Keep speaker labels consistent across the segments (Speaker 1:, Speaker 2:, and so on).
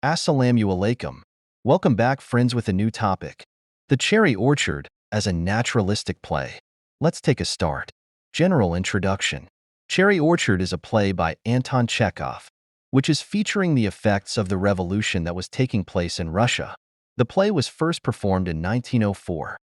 Speaker 1: Assalamu alaikum. Welcome back, friends, with a new topic. The Cherry Orchard as a naturalistic play. Let's take a start. General introduction. Cherry Orchard is a play by Anton Chekhov, which is featuring the effects of the revolution that was taking place in Russia. The play was first performed in 1904.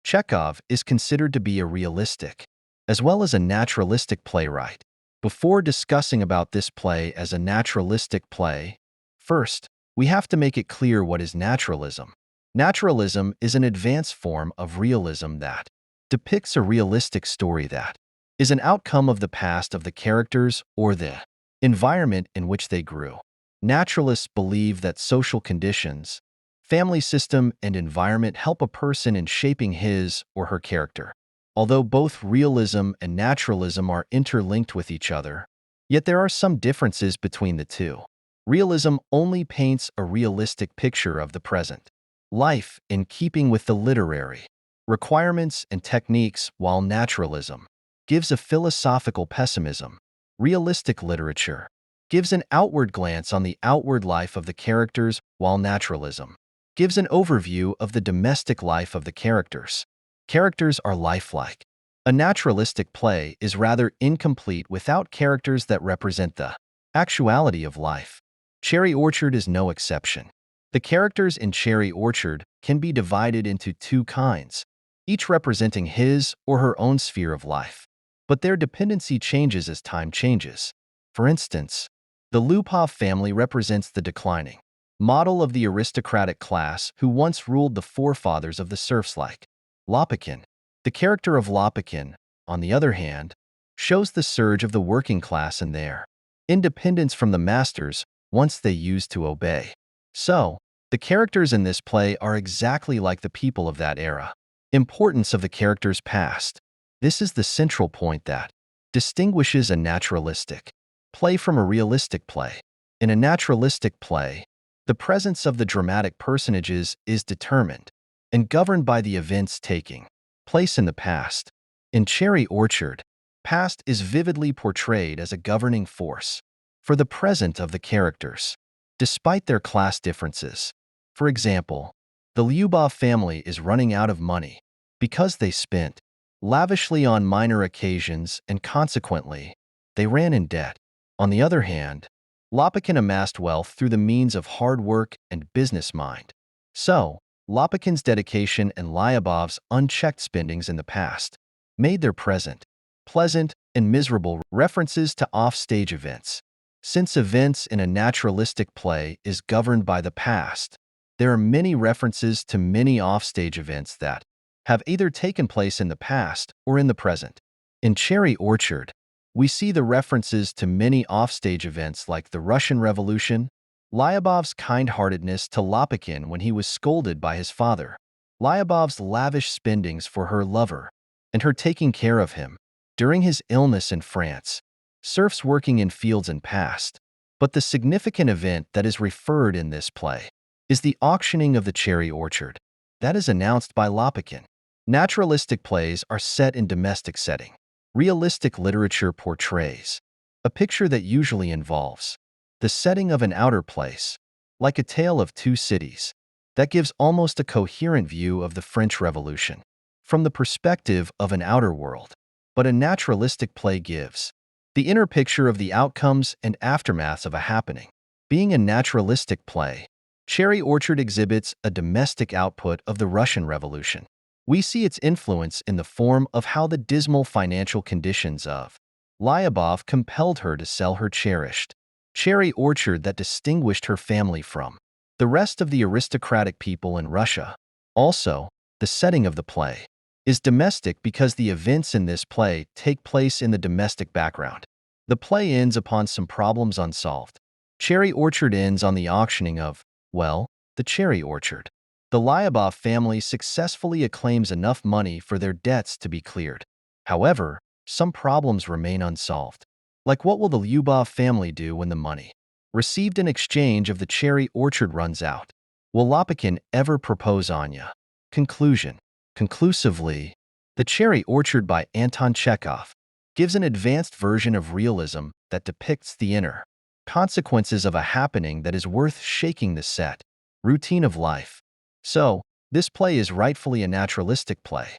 Speaker 1: Chekhov is considered to be a realistic, as well as a naturalistic playwright. Before discussing about this play as a naturalistic play, first, we have to make it clear what is naturalism. Naturalism is an advanced form of realism that depicts a realistic story that is an outcome of the past of the characters or the environment in which they grew. Naturalists believe that social conditions, family system, and environment help a person in shaping his or her character. Although both realism and naturalism are interlinked with each other, yet there are some differences between the two. Realism only paints a realistic picture of the present life in keeping with the literary requirements and techniques, while naturalism gives a philosophical pessimism. Realistic literature gives an outward glance on the outward life of the characters, while naturalism gives an overview of the domestic life of the characters. Characters are lifelike. A naturalistic play is rather incomplete without characters that represent the actuality of life. Cherry Orchard is no exception. The characters in Cherry Orchard can be divided into two kinds, each representing his or her own sphere of life. But their dependency changes as time changes. For instance, the Lupov family represents the declining model of the aristocratic class who once ruled the forefathers of the serfs like Lopukhin. The character of Lopukhin, on the other hand, shows the surge of the working class and their independence from the masters once they used to obey. So, the characters in this play are exactly like the people of that era. Importance of the characters past. This is the central point that distinguishes a naturalistic play from a realistic play. In a naturalistic play, the presence of the dramatic personages is determined and governed by the events taking place in the past. In Cherry Orchard, past is vividly portrayed as a governing force for the present of the characters, despite their class differences. For example, the Lyubov family is running out of money because they spent lavishly on minor occasions and consequently, they ran in debt. On the other hand, Lopukhin amassed wealth through the means of hard work and business mind. So, Lopukhin's dedication and Lyubov's unchecked spendings in the past made their present pleasant and miserable. References to off-stage events. Since events in a naturalistic play is governed by the past, there are many references to many offstage events that have either taken place in the past or in the present. In Cherry Orchard, we see the references to many offstage events like the Russian Revolution, Lyubov's kind-heartedness to Lopukhin when he was scolded by his father, Lyubov's lavish spendings for her lover, and her taking care of him during his illness in France, serfs working in fields and past. But the significant event that is referred in this play is the auctioning of the Cherry Orchard that is announced by Lopukhin. Naturalistic plays are set in domestic setting. Realistic literature portrays a picture that usually involves the setting of an outer place, like a tale of two cities, that gives almost a coherent view of the French Revolution from the perspective of an outer world. But a naturalistic play gives the inner picture of the outcomes and aftermaths of a happening. Being a naturalistic play, Cherry Orchard exhibits a domestic output of the Russian Revolution. We see its influence in the form of how the dismal financial conditions of Lyubov compelled her to sell her cherished cherry orchard that distinguished her family from the rest of the aristocratic people in Russia. Also, the setting of the play is domestic because the events in this play take place in the domestic background. The play ends upon some problems unsolved. Cherry Orchard ends on the auctioning of, well, the cherry orchard. The Lyubov family successfully acclaims enough money for their debts to be cleared. However, some problems remain unsolved. Like, what will the Lyubov family do when the money received in exchange of the cherry orchard runs out? Will Lopukhin ever propose Anya? Conclusion. Conclusively, The Cherry Orchard by Anton Chekhov gives an advanced version of realism that depicts the inner consequences of a happening that is worth shaking the set, routine of life. So, this play is rightfully a naturalistic play.